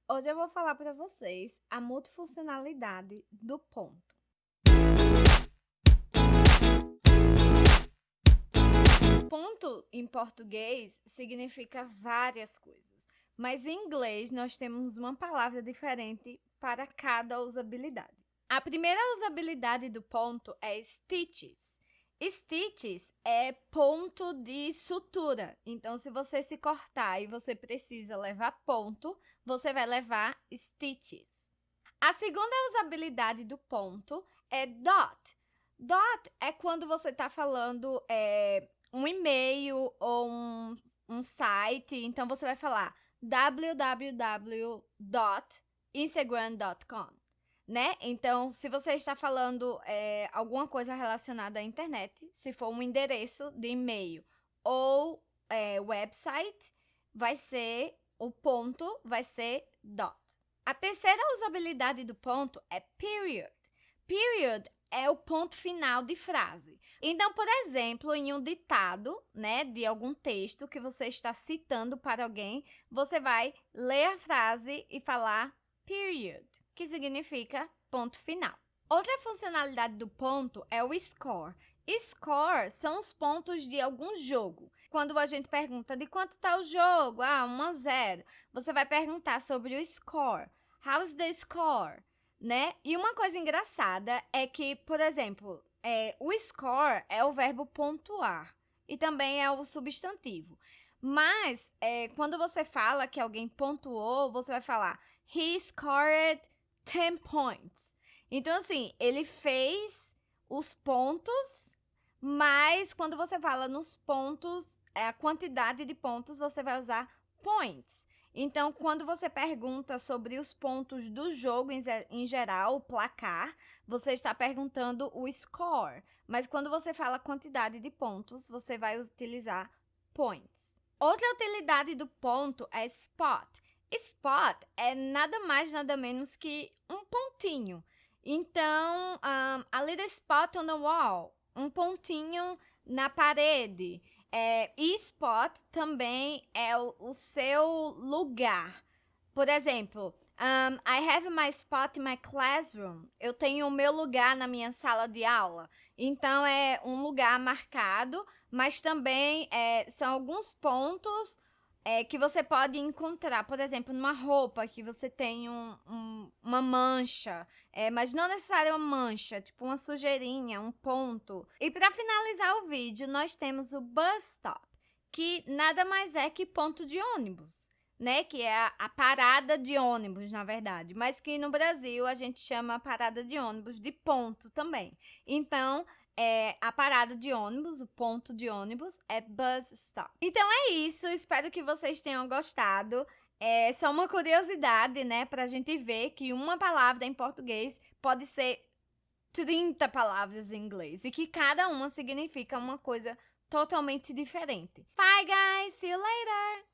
Hoje eu vou falar para vocês a multifuncionalidade do ponto. Ponto em português significa várias coisas, mas em inglês nós temos uma palavra diferente para cada usabilidade. A primeira usabilidade do ponto é stitches. Stitches é ponto de sutura. Então, se você se cortar e você precisa levar ponto, você vai levar stitches. A segunda usabilidade do ponto é dot. Dot é quando você está falando um e-mail ou um site. Então, você vai falar www.instagram.com. Né? Então, se você está falando alguma coisa relacionada à internet, se for um endereço de e-mail ou website, o ponto vai ser dot. A terceira usabilidade do ponto é period. Period é o ponto final de frase. Então, por exemplo, em um ditado, né, de algum texto que você está citando para alguém, você vai ler a frase e falar period, que significa ponto final. Outra funcionalidade do ponto é o score. Score são os pontos de algum jogo. Quando a gente pergunta de quanto está o jogo, 1-0, você vai perguntar sobre o score. How's the score? Né? E uma coisa engraçada é que, por exemplo, o score é o verbo pontuar e também é o substantivo. Mas, quando você fala que alguém pontuou, você vai falar he scored 10 points. Então, assim, ele fez os pontos, mas quando você fala nos pontos, a quantidade de pontos, você vai usar points. Então, quando você pergunta sobre os pontos do jogo em geral, o placar, você está perguntando o score. Mas quando você fala quantidade de pontos, você vai utilizar points. Outra utilidade do ponto é spot. Spot é nada mais, nada menos que um pontinho. Então, a little spot on the wall, um pontinho na parede. E spot também é o seu lugar. Por exemplo, I have my spot in my classroom. Eu tenho o meu lugar na minha sala de aula. Então, é um lugar marcado, mas também são alguns pontos que você pode encontrar. Por exemplo, numa roupa que você tem uma mancha, mas não necessariamente uma mancha, tipo uma sujeirinha, um ponto. E para finalizar o vídeo, nós temos o bus stop, que nada mais é que ponto de ônibus, né? Que é a parada de ônibus, na verdade, mas que no Brasil a gente chama a parada de ônibus de ponto também. Então, a parada de ônibus, o ponto de ônibus é bus stop. Então é isso, espero que vocês tenham gostado. É só uma curiosidade, né, pra gente ver que uma palavra em português pode ser 30 palavras em inglês e que cada uma significa uma coisa totalmente diferente. Bye, guys! See you later!